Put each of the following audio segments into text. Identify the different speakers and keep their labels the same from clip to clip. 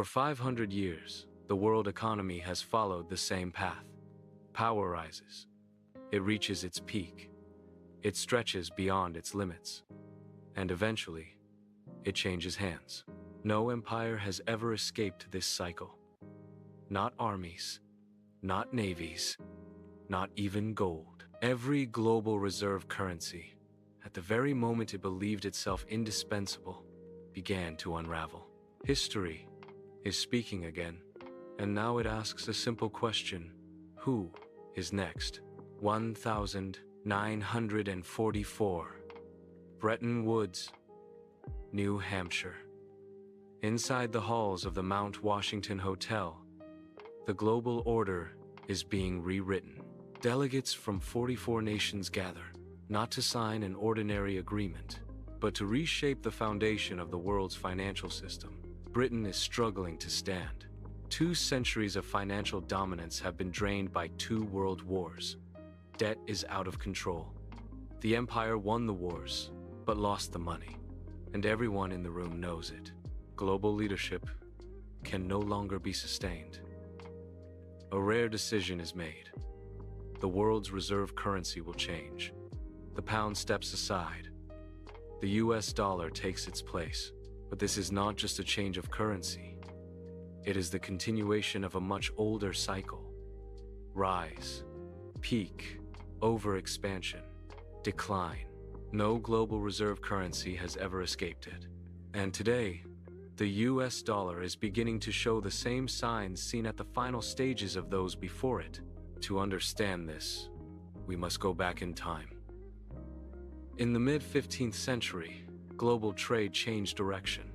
Speaker 1: For 500 years, the world economy has followed the same path. Power rises. It reaches its peak. It stretches beyond its limits. And eventually, it changes hands. No empire has ever escaped this cycle. Not armies, not navies, not even gold. Every global reserve currency, at the very moment it believed itself indispensable, began to unravel. History is speaking again, and now it asks a simple question: who is next? 1944. Bretton Woods, New Hampshire. Inside the halls of the Mount Washington Hotel, the global order is being rewritten. Delegates from 44 nations gather, not to sign an ordinary agreement, but to reshape the foundation of the world's financial system. Britain is struggling to stand. 2 centuries of financial dominance have been drained by 2 world wars. Debt is out of control. The empire won the wars, but lost the money. And everyone in the room knows it. Global leadership can no longer be sustained. A rare decision is made. The world's reserve currency will change. The pound steps aside. The US dollar takes its place. But this is not just a change of currency. It is the continuation of a much older cycle. Rise, peak, overexpansion, decline. No global reserve currency has ever escaped it. And today, the US dollar is beginning to show the same signs seen at the final stages of those before it. To understand this, we must go back in time. In the mid-15th century, global trade changed direction.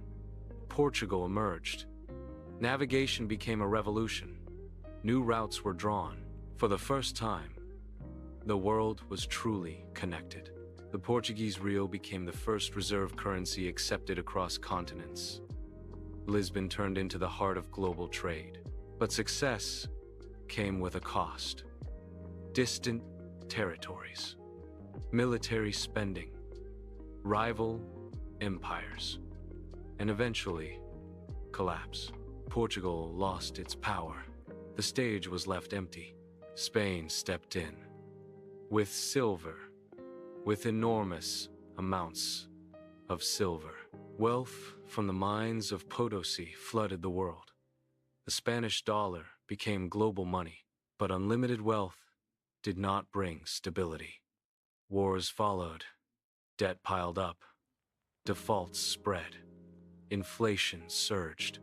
Speaker 1: Portugal emerged. Navigation became a revolution. New routes were drawn. For the first time, the world was truly connected. The Portuguese real became the first reserve currency accepted across continents. Lisbon turned into the heart of global trade. But success came with a cost. Distant territories, military spending, rival empires, and eventually, collapse. Portugal lost its power. The stage was left empty. Spain stepped in. With silver, with enormous amounts of silver. Wealth from the mines of Potosi flooded the world. The Spanish dollar became global money, but unlimited wealth did not bring stability. Wars followed. Debt piled up. Defaults spread. Inflation surged.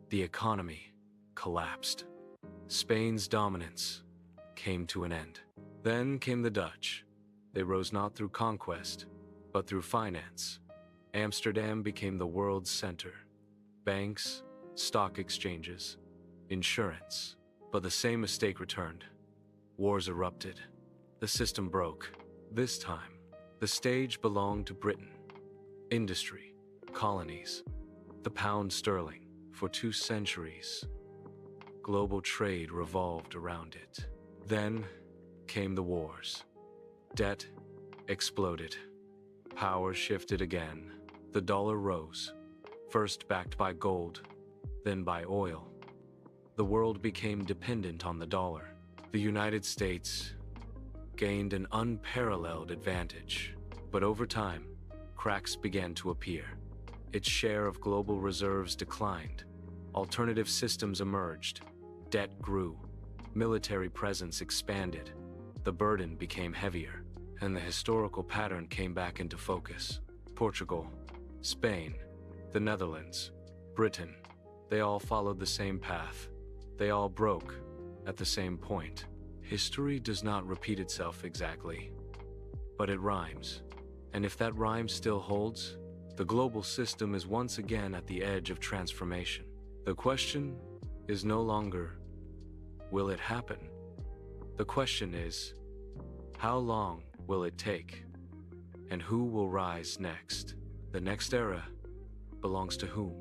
Speaker 1: The economy collapsed. Spain's dominance came to an end. Then came the Dutch. They rose not through conquest, but through finance. Amsterdam became the world's center. Banks, stock exchanges, insurance. But the same mistake returned. Wars erupted. The system broke. This time, the stage belonged to Britain. Industry, colonies, the pound sterling. For 2 centuries, global trade revolved around it. Then came the wars. Debt exploded. Power shifted again. The dollar rose, first backed by gold, then by oil. The world became dependent on the dollar. The United States gained an unparalleled advantage. But over time, cracks began to appear. Its share of global reserves declined. Alternative systems emerged. Debt grew. Military presence expanded. The burden became heavier, and the historical pattern came back into focus. Portugal, Spain, the Netherlands, Britain, they all followed the same path. They all broke at the same point. History does not repeat itself exactly, but it rhymes. And if that rhyme still holds, the global system is once again at the edge of transformation. The question is no longer, will it happen? The question is, how long will it take? And who will rise next? The next era belongs to whom?